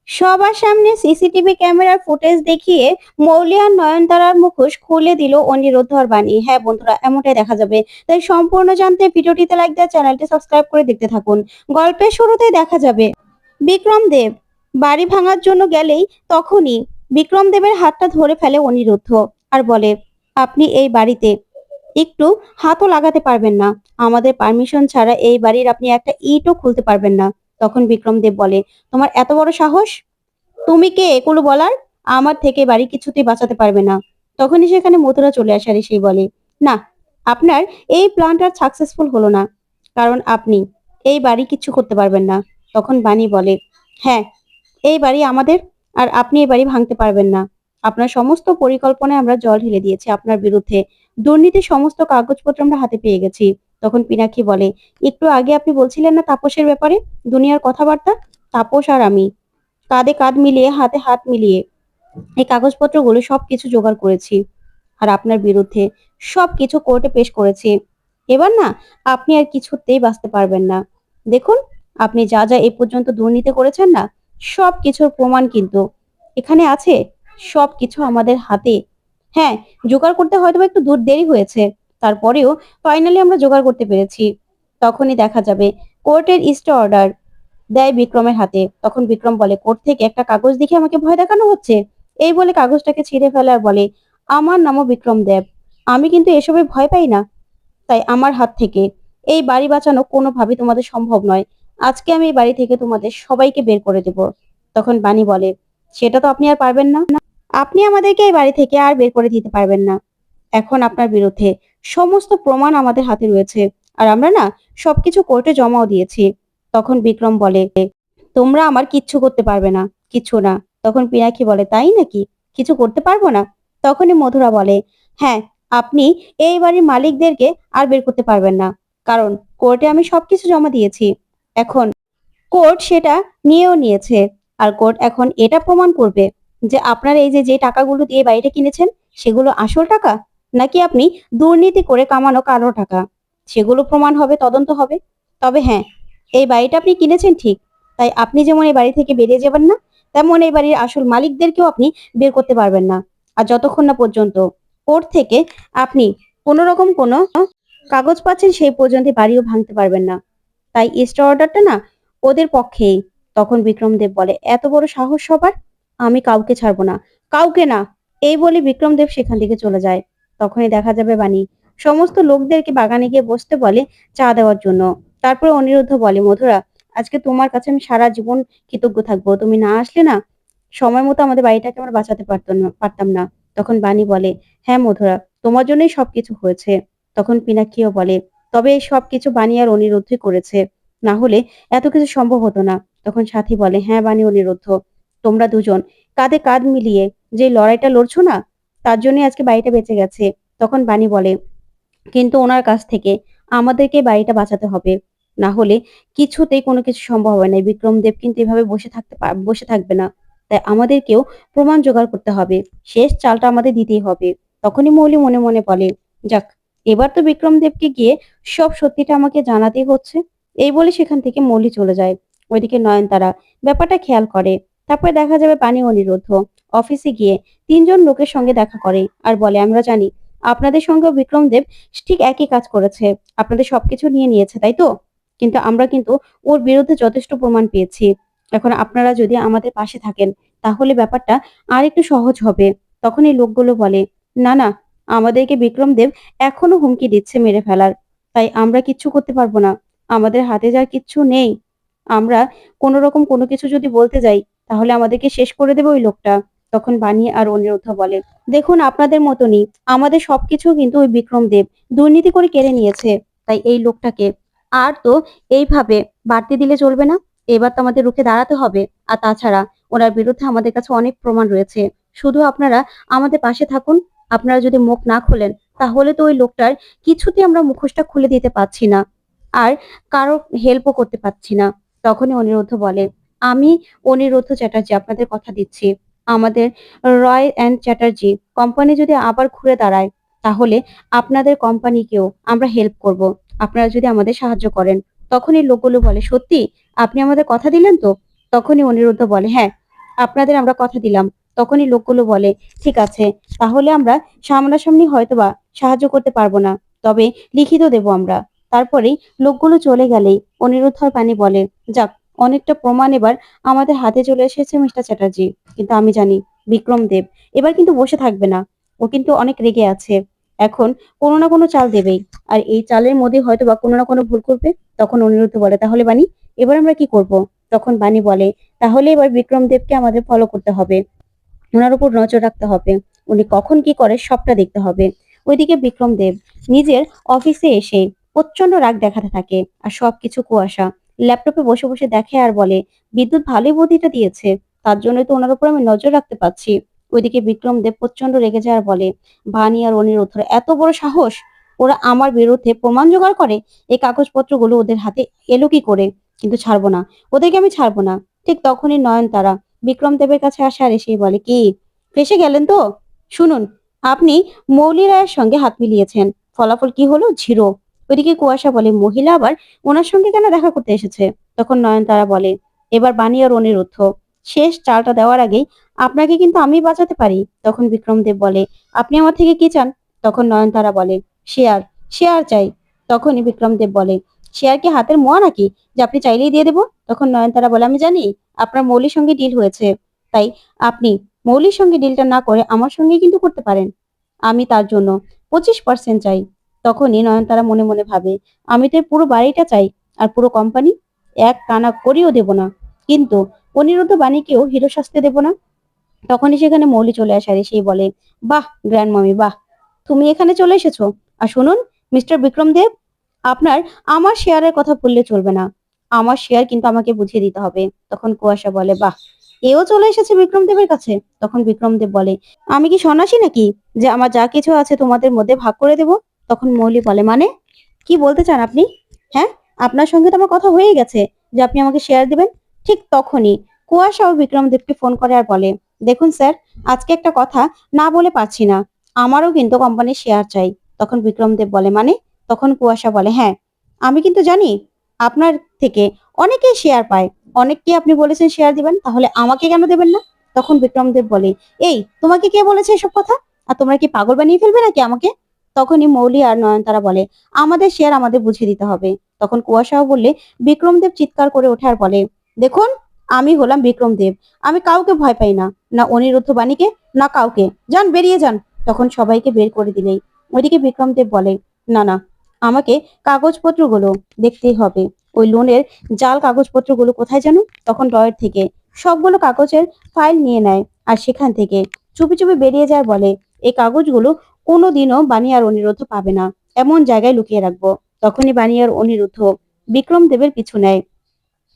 সবার সামনে সিসিটিভি ক্যামেরার ফুটেজ দেখিয়ে মৌলি আর নয়নতারার মুখোশ খুলে দিল অনিরুদ্ধ আর বাণী। হ্যাঁ বন্ধুরা, এমনটাই দেখা যাবে। তাই সম্পূর্ণ জানতে ভিডিওটিতে লাইক দেওয়া, চ্যানেলটি সাবস্ক্রাইব করে দেখতে থাকুন। গল্পের শুরুতেই দেখা যাবে বিক্রম দেব বাড়ি ভাঙার জন্য গেলেই তখনই বিক্রম দেবের হাতটা ধরে ফেলে অনিরুদ্ধ আর বলে, আপনি এই বাড়িতে একটু হাতও লাগাতে পারবেন না। আমাদের পারমিশন ছাড়া এই বাড়ির আপনি একটা ইটও খুলতে পারবেন না। তখন বিক্রম দেব বলে, তোমার এত বড় সাহস? তুমি কে এগুলো বলার? আমার থেকে বাড়ি কিছুতেই বাঁচাতে পারবে না। তখনই সেখানে মথুরা চলে আসে আর সেই বলে, না, আপনার এই প্ল্যানটা সাকসেসফুল হলো না, কারণ আপনি এই বাড়ি কিচ্ছু করতে পারবেন না। তখন বাণী বলে, হ্যাঁ, এই বাড়ি আমাদের, আর আপনি এই বাড়ি ভাঙতে পারবেন না। আপনার সমস্ত পরিকল্পনায় আমরা জল ঢেলে দিয়েছি আপনার বিরুদ্ধে। দুর্নীতির সমস্ত কাগজপত্র আমরা হাতে পেয়ে গেছি। তখন পিনাকি বলে, একটু আগে আপনি বলছিলেন না তাপসের ব্যাপারে দুনিয়ার কথাবার্তা? তাপস আর আমি কাঁধে কাঁধ মিলিয়ে, হাতে হাত মিলিয়ে এই কাগজপত্রগুলো সবকিছু জোগাড় করেছি আর আপনার বিরুদ্ধে সবকিছু কোর্টে পেশ করেছি। এবার না, আপনি আর কিছুতেই বাঁচতে পারবেন না। দেখুন, আপনি যা যা এ পর্যন্ত দুর্নীতি করেছেন না, সব কিছুর প্রমাণ কিন্তু এখানে আছে। সবকিছু আমাদের হাতে। হ্যাঁ, জোগাড় করতে হয়তো একটু দূর দেরি হয়েছে, তারপরেও ফাইনালি আমরা জোগাড় করতে পেরেছি। তখনই দেখা যাবে কোর্টের স্টে অর্ডার দেয় বিক্রমের হাতে। তখন বিক্রম বলে, কোর্ট থেকে একটা কাগজ দেখে আমাকে ভয় দেখানো হচ্ছে? এই বলে কাগজটাকে ছিঁড়ে ফেলে আর বলে, আমার নামও বিক্রম দেব, আমি কিন্তু এসবে ভয় পাই না। তাই আমার হাত থেকে এই বাড়ি বাঁচানো কোনোভাবেই তোমাদের সম্ভব নয়। আজকে আমি এই বাড়ি থেকে তোমাদের সবাইকে বের করে দেব। তখন বাণী বলে, সেটা তো আপনি আর পারবেন না। আপনি আমাদেরকে এই বাড়ি থেকে আর বের করে দিতে পারবেন না। এখন আপনার বিরুদ্ধে সমস্ত প্রমাণ আমাদের হাতে রয়েছে, আর আমরা না সবকিছু কোর্টে জমাও দিয়েছি। তখন বিক্রম বলে, তোমরা আমার কিচ্ছু করতে পারবে না, কিছু না। তখন পিনাকি বলে, তাই নাকি? কিছু করতে পারবো না? তখনই মধুরা বলে, হ্যাঁ, আপনি এই বাড়ির মালিকদেরকে আর বের করতে পারবেন না, কারণ কোর্টে আমি সবকিছু জমা দিয়েছি। এখন কোর্ট সেটা নিয়েও নিয়েছে, আর কোর্ট এখন এটা প্রমাণ করবে যে আপনার এই যে যে টাকাগুলো দিয়ে বাড়িটা কিনেছেন, সেগুলো আসল টাকা নাকি আপনি দুর্নীতি করে কামানো কালো টাকা, সেগুলো প্রমাণ হবে, তদন্ত হবে। তবে হ্যাঁ, এই বাড়িটা আপনি কিনেছেন ঠিক, তাই আপনি যেমন এই বাড়ি থেকে বেরিয়ে যাবেন না, তেমন এই বাড়ির আসল মালিকদেরকেও আপনি বের করতে পারবেন না। আর যতক্ষণ না পর্যন্ত কোর্ট থেকে আপনি কোনো রকম কোনো কাগজ পাচ্ছেন, সেই পর্যন্ত বাড়িও ভাঙতে পারবেন না। তাই স্টে অর্ডারটা না ওদের পক্ষেই। তখন বিক্রম দেব বলে, এত বড় সাহস সবার? আমি কাউকে ছাড়বো না, কাউকে না। এই বলে বিক্রম দেব সেখান থেকে চলে যায়। তখনই দেখা যাবে বাণী সমস্ত লোকদেরকে বাগানে গিয়ে বসতে বলে চা দেওয়ার জন্য। তারপরে অনিরুদ্ধ বলে, মধুরা, আজকে তোমার কাছে আমি সারা জীবন কৃতজ্ঞ থাকবো। তুমি না আসলে না সময় মতো আমাদের বাড়িটাকে আমরা বাঁচাতে পারতাম না। তখন বাণী বলে, হ্যাঁ মধুরা, তোমার জন্যই সবকিছু হয়েছে। তখন পিনাকিও বলে, তবে এই সবকিছু বাণী আর অনিরুদ্ধই করেছে, না হলে এত কিছু সম্ভব হতো না। তখন সাথী বলে, হ্যাঁ বাণী, অনিরুদ্ধ, তোমরা দুজন কাঁধে কাঁধ মিলিয়ে যে লড়াইটা লড়ছো না, তার জন্যই আজকে বাড়িটা বেঁচে গেছে। তখন বাণী বলে, কিন্তু ওনার কাছ থেকে আমাদেরকে বাড়িটা বাঁচাতে হবে, না হলে কিছুতেই কোনো কিছু সম্ভব হবে না। বিক্রম দেব কিন্তু এভাবে বসে থাকবে না। তাই আমাদেরকেও প্রমাণ জোগাড় করতে হবে, শেষ চালটা আমাদের দিতেই হবে। তখনই মৌলি মনে মনে বলে, যাক, এবার তো বিক্রম দেবকে গিয়ে সব সত্যিটা আমাকে জানাতেই হচ্ছে। এই বলে সেখান থেকে মৌলি চলে যায়। ওইদিকে নয়নতারা ব্যাপারটা খেয়াল করে। তারপরে দেখা যাবে পানি অনিরুদ্ধ অফিসে গিয়ে তিনজন লোকের সঙ্গে দেখা করে আর বলে, আমরা জানি আপনাদের সঙ্গেও বিক্রম দেব ঠিক একই কাজ করেছে, আপনাদের সবকিছু নিয়ে নিয়েছে, তাই তো? কিন্তু আমরা কিন্তু ওর বিরুদ্ধে যথেষ্ট প্রমাণ পেয়েছি। এখন আপনারা যদি আমাদের পাশে থাকেন, তাহলে ব্যাপারটা আর একটু সহজ হবে। তখন এই লোকগুলো বলে, না না, আমাদেরকে বিক্রম দেব এখনো হুমকি দিচ্ছে মেরে ফেলার, তাই আমরা কিচ্ছু করতে পারবো না। আমাদের হাতে যার কিচ্ছু নেই, আমরা কোনো রকম কোনো কিছু যদি বলতে যাই, তাহলে আমাদেরকে শেষ করে দেবে ওই লোকটা। তখন বাণী আর অনিরুদ্ধ বলে, দেখুন, আপনাদের মতনই আমাদের সবকিছু কিন্তু ওই বিক্রম দেব দুর্নীতি করে কেড়ে নিয়েছে। তাই এই লোকটাকে আর তো এইভাবে বাড়তে দিলে চলবে না। এবার তো আমাদের রুখে দাঁড়াতে হবে। আর তাছাড়া ওনার বিরুদ্ধে আমাদের কাছে অনেক প্রমাণ রয়েছে। শুধু আপনারা আমাদের পাশে থাকুন। আপনারা যদি মুখ না খোলেন, তাহলে তো ওই লোকটার কিছুতে আমরা মুখোশটা খুলে দিতে পারছি না, আর কারো হেল্পও করতে পারছি না। তখনই অনিরুদ্ধ বলে, আমি অনিরুদ্ধ চ্যাটার্জি আপনাদের কথা দিচ্ছি, আমাদের রয় অ্যান্ড চ্যাটার্জি কোম্পানি যদি আবার ঘুরে দাঁড়ায়, তাহলে আপনাদের কোম্পানিকেও আমরা হেল্প করব, আপনারা যদি আমাদের সাহায্য করেন। তখনই লোকগুলো বলে, সত্যি? আপনি আমাদের কথা দিলেন তো? তখনই অনিরুদ্ধ বলে, হ্যাঁ, আপনাদের আমরা কথা দিলাম। তখনই লোকগুলো বলে, ঠিক আছে, তাহলে আমরা সামনাসামনি হয়তোবা সাহায্য করতে পারবো না, তবে লিখিত দেব আমরা। তারপরেই লোকগুলো চলে গেলেই অনিরুদ্ধ আর পানি বলে, যাক, অনেকটা প্রমাণ এবার আমাদের হাতে চলে এসেছে মিস্টার চ্যাটার্জি। কিন্তু আমি জানি বিক্রম দেব এবার কিন্তু বসে থাকবে না। ও কিন্তু অনেক রেগে আছে। এখন কোনো না কোনো চাল দেবেই। আর এই চালের মধ্যে হয়তোবা কোনো না কোনো ভুল করবে। তখন অনিরুদ্ধ বলে, তাহলে বানি এবার আমরা কি করব? তখন বানি বলে, তাহলে এবার বিক্রম দেবকে আমাদের ফলো করতে হবে। উনার উপর নজর রাখতে হবে। উনি কখন কি করে সবটা দেখতে হবে। ওইদিকে বিক্রম দেব নিজের অফিসে এসে প্রচন্ড রাগ দেখাতে থাকে আর সবকিছু কুয়াশা। ল্যাপটপে বসে বসে দেখে আর বলে, বিদ্যুৎ ভালোই বুদ্ধিটা দিয়েছে, তার জন্য তো ওনার উপর আমি নজর রাখতে পারছি। ওইদিকে বিক্রম দেব প্রচন্ড রেগে যায় আর বলে, ভানি আর অনিরুদ্ধর এত বড় সাহস, ওরা আমার বিরুদ্ধে প্রমাণ জোগাড় করে। এই কাগজপত্রগুলো ওদের হাতে এলো কি করে? কিন্তু ছাড়বো না, ওদেরকে আমি ছাড়বো না। ঠিক তখনই নয়নতারা বিক্রম দেবের কাছে আসে আর এসেই বলে, কি ফেঁসে গেলেন তো? শুনুন, আপনি মৌলি রায়ের সঙ্গে হাত মিলিয়েছেন, ফলাফল কি হলো? 0। ওইদিকে কুয়াশা বলে, মহিলা আবার ওনার সঙ্গে কেন দেখা করতে এসেছে? তখন নয়নতারা বলে, এবার বানি আর অনিরুদ্ধ, শেষ চালটা দেওয়ার আগেই আপনাকে কিন্তু আমি বাঁচাতে পারি। তখন বিক্রম দেব বলে, আপনি আমার থেকে কি চান? তখন নয়নতারা বলে, শেয়ার, শেয়ার চাই। তখনই বিক্রম দেব বলে, শেয়ার কি হাতের মোয়া নাকি যে আপনি চাইলেই দিয়ে দেবো? তখন নয়নতারা বলে, আমি জানি আপনার মৌলির সঙ্গে ডিল হয়েছে, তাই আপনি মৌলির সঙ্গে ডিলটা না করে আমার সঙ্গেই কিন্তু করতে পারেন। আমি তার জন্য 25% চাই। তখনই নয়নতারা মনে মনে ভাবে, আমি তো এই পুরো বাড়িটা চাই, আর পুরো কোম্পানি এক টানা করিও দেব না, কিন্তু অনিরুদ্ধ বাণীকেও হিরো সাজতে দেব না। তখনই সেখানে মৌলি চলে আসে আর সেই বলে, বাহ গ্র্যান্ড মামি, বাহ, তুমি এখানে চলে এসেছো। আর শুনুন মিস্টার বিক্রম দেব, আপনার আমার শেয়ারের কথা বললে চলবে না। আমার শেয়ার কিন্তু আমাকে বুঝিয়ে দিতে হবে। তখন কুয়াশা বলে, বাহ, এও চলে এসেছে বিক্রম দেবের কাছে। তখন বিক্রম দেব বলে, আমি কি সন্ন্যাসী নাকি যে আমার যা কিছু আছে তোমাদের মধ্যে ভাগ করে দেব? তখন মৌলি বলে, মানে কি বলতে চান আপনি? হ্যাঁ, আপনার সঙ্গে তো আমার কথা হয়ে গেছে যে আপনি আমাকে শেয়ার দিবেন। ঠিক তখনই কুয়াশা ও বিক্রম দেবকে ফোন করে আর বলে, দেখুন স্যার, আজকে একটা কথা না বলে পারছি না, আমারও কিন্তু কোম্পানির শেয়ার চাই। তখন বিক্রম দেব বলে, মানে? তখন কুয়াশা বলে, হ্যাঁ, আমি কিন্তু জানি আপনার থেকে অনেকেই শেয়ার পায়। অনেককে আপনি বলেছেন শেয়ার দিবেন, তাহলে আমাকে কেন দেবেন না? তখন বিক্রম দেব বলে, এই তোমাকে কে বলেছে এসব কথা? আর তোমরা কি পাগল বানিয়ে ফেলবে নাকি আমাকে? তখনই মৌলি আর নয়নতারা বলে, আমাদের শেয়ার আমাদের বুঝিয়ে দিতে হবে। তখন কুয়াশাও বললে, বিক্রম দেব চিৎকার করে ওঠে আর বলে, দেখুন, আমি হলাম বিক্রম দেব, আমি কাউকে ভয় পাই না, না অনিরুদ্ধ বাণীকে, না কাউকে। যান, বেরিয়ে যান। তখন সবাইকে বের করে দিলেই ওইদিকে বিক্রম দেব বলে, না না, আমাকে কাগজপত্রগুলো দেখতেই হবে। ওই লোনের জাল কাগজপত্রগুলো কোথায় জানো? তখন ড্রয়ার থেকে সবগুলো কাগজের ফাইল নিয়ে নেয় আর সেখান থেকে চুপি চুপি বেরিয়ে যায়, বলে, এই কাগজগুলো কোনোদিনও বানি আর অনিরুদ্ধ পাবে না, এমন জায়গায় লুকিয়ে রাখবো। তখনই বানি আর অনিরুদ্ধ বিক্রম দেবের পিছু নেয়।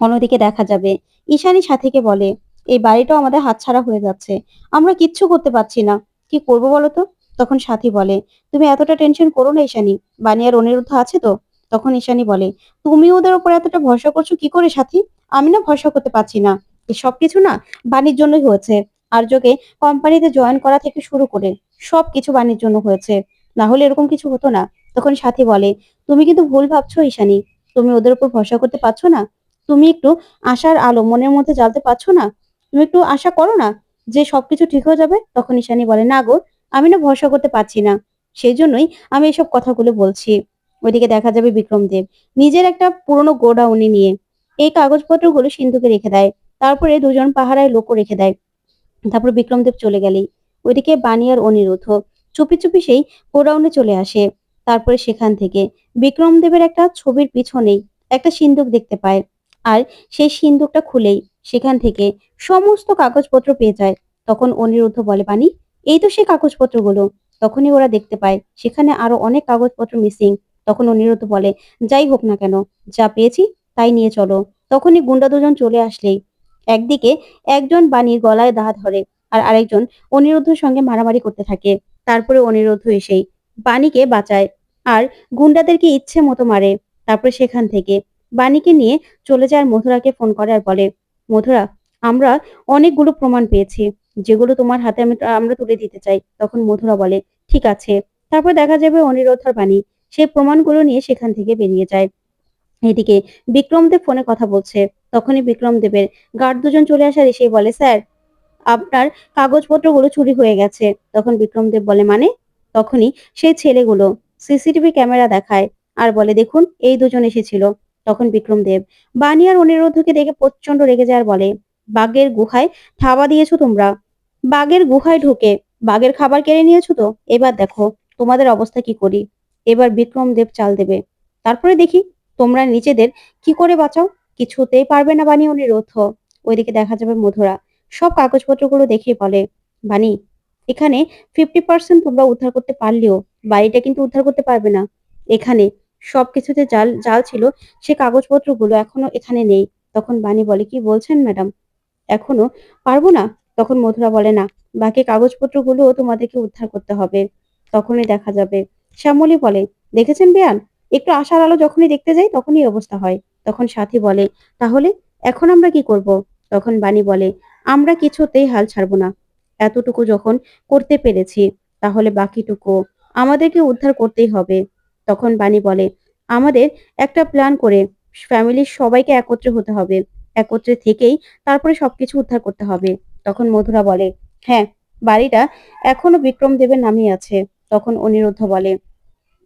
অন্যদিকে দেখা যাবে ঈশানী সাথীকে বলে, এই বাড়িটাও আমাদের হাতছাড়া হয়ে যাচ্ছে, আমরা কিচ্ছু করতে পারছি না, কি করবো বলো তো? তখন সাথী বলে, তুমি এতটা টেনশন করো না ঈশানী, বানিয়ার অনিরুদ্ধ আছে তো। তখন ঈশানী বলে, তুমি ওদের উপর এতটা ভরসা করছো কি করে সাথী? আমি না ভরসা করতে পারছি না। এই সবকিছু না বাণীর জন্যই হয়েছে। আর্যকে কোম্পানিতে জয়েন করা থেকে শুরু করে সবকিছু বাণীর জন্য হয়েছে, না হলে এরকম কিছু হতো না। তখন সাথী বলে, তুমি কিন্তু ভুল ভাবছো ঈশানী, তুমি ওদের উপর ভরসা করতে পারছো না। তুমি একটু আশার আলো মনের মধ্যে জ্বালতে পারছো না? তুমি একটু আশা করো না যে সবকিছু ঠিক হয়ে যাবে। তখন ঈশানী বলে, না গো, আমি না ভরসা করতে পারছি না, সেই জন্যই আমি এসব কথাগুলো বলছি। ওইদিকে দেখা যাবে বিক্রম দেব নিজের একটা পুরনো গোডাউনে নিয়ে এই কাগজপত্রগুলো সিন্ধুকে রেখে দেয়। তারপরে দুজন পাহারায় লোকও রেখে দেয়। তারপর বিক্রম দেব চলে গেলেই ওইদিকে বানি আর অনিরুদ্ধ চুপি চুপি সেই গোডাউনে চলে আসে। তারপরে সেখান থেকে বিক্রম দেবের একটা ছবির পিছনেই একটা সিন্দুক দেখতে পায়। আর সেই সিন্দুকটা খুলেই সেখান থেকে সমস্ত কাগজপত্র পেয়ে যায়। তখন অনিরুদ্ধ বলে, বানি, এই তো সেই কাগজপত্রগুলো। তখনই ওরা দেখতে পায় সেখানে আরো অনেক কাগজপত্র মিসিং। তখন অনিরুদ্ধ বলে, যাই হোক না কেন, যা পেয়েছি তাই নিয়ে চলো। তখনই গুন্ডা দুজন চলে আসলেই একদিকে একজন বাণীর গলায় ধরে আর আরেকজন অনিরুদ্ধর সঙ্গে মারামারি করতে থাকে। তারপরে অনিরুদ্ধ এসেই বাণীকে বাঁচায় আর গুন্ডাদেরকে ইচ্ছে মতো মারে। তারপরে সেখান থেকে বাণীকে নিয়ে চলে যায় আর মধুরাকে ফোন করে আর বলে, মধুরা, আমরা অনেকগুলো প্রমাণ পেয়েছি, যেগুলো তোমার হাতে আমরা তুলে দিতে চাই। তখন মধুরা বলে, ঠিক আছে। তারপর দেখা যাবে অনিরুদ্ধ আর বাণী সেই প্রমাণগুলো নিয়ে সেখান থেকে বেরিয়ে যায়। এদিকে বিক্রমদেব ফোনে কথা বলছে। তখনই বিক্রমদেবের গার্ড দুজন চলে আসার এসেই বলে, স্যার, আপনার কাগজপত্রগুলো চুরি হয়ে গেছে। তখন বিক্রমদেব বলে, মানে? তখনই সেই ছেলেগুলো সিসিটিভি ক্যামেরা দেখায় আর বলে, দেখুন এই দুজন এসেছিল। তখন বিক্রমদেব বানি আর অনিরুদ্ধকে দেখে প্রচন্ড রেগে যায় আর বলে, বাঘের গুহায় থাবা দিয়েছো তোমরা, বাঘের গুহায় ঢুকে বাঘের খাবার কেড়ে নিয়েছো তো, এবার দেখো তোমাদের অবস্থা কি করি। এবার বিক্রমদেব চাল দেবে, তারপরে দেখি তোমরা নিজেদের কি করে বাঁচাও। কিছুতেই পারবে না বানি অনিরুদ্ধ। ওইদিকে দেখা যাবে মধুরা সব কাগজপত্রগুলো দেখে বলে, বানি এখানে 50% তোমরা উদ্ধার করতে পারলেও বাড়িটা কিন্তু উদ্ধার করতে পারবে না। এখানে সবকিছুতে জাল জাল ছিল, সে কাগজপত্রগুলো এখনো এখানে নেই। তখন বানি বলে, কি বলছেন ম্যাডাম, এখনো পারবো না? তখন মধুরা বলে, না, বাকি কাগজপত্রগুলো তোমাদেরকে উদ্ধার করতে হবে, তখনই দেখা যাবে। শ্যামলী বলে, দেখেছেন বেয়ান, একটু আশার আলো যখনই দেখতে যাই তখনই এই অবস্থা হয়। তখন সাথী বলে, তাহলে এখন আমরা কি করব? তখন বানি বলে, আমরা কিছুতেই হাল ছাড়বো না। এতটুকু যখন করতে পেরেছি, তাহলে বাকিটুকু আমাদেরকে উদ্ধার করতেই হবে। তখন বানি বলে, আমাদের একটা প্ল্যান করে ফ্যামিলির সবাইকে একত্রে হতে হবে, একত্রে থেকেই তারপরে সবকিছু উদ্ধার করতে হবে। তখন মধুরা বলে, হ্যাঁ, বাড়িটা এখনো বিক্রম দেবের নামেই আছে। তখন অনিরুদ্ধ বলে,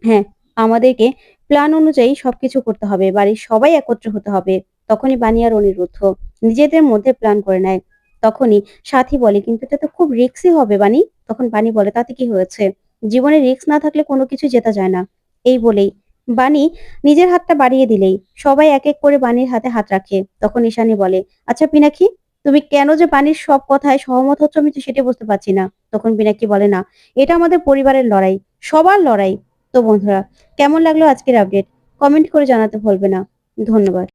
হ্যাঁ, আমাদেরকে প্ল্যান অনুযায়ী সবকিছু করতে হবে, বাড়ির সবাই একত্র হতে হবে। তখনই বানি আর অনিরুদ্ধ নিজেদের মধ্যে প্ল্যান করে নেয়। তখনই সাথী বলে, কিন্তু এটা তো খুব রিস্কি হবে বানি। তখন বানি বলে, তাতে কি হয়েছে, জীবনে রিস্ক না থাকলে কোনো কিছু জেতা যায় না। এই বলেই বানি নিজের হাতটা বাড়িয়ে দিলেই সবাই এক এক করে বানির হাতে হাত রাখে। তখন ঈশানী বলে, আচ্ছা পিনাকি, তুমি কেন যে বানির সব কথায় সহমত হচ্ছ আমি তো সেটাই বুঝতে পারছি না। তখন পিনাকি বলে, না, এটা আমাদের পরিবারের লড়াই, সবার লড়াই। তো বন্ধুরা, কেমন লাগলো আজকের আপডেট? কমেন্ট করে জানাতে ভুলবে না। ধন্যবাদ।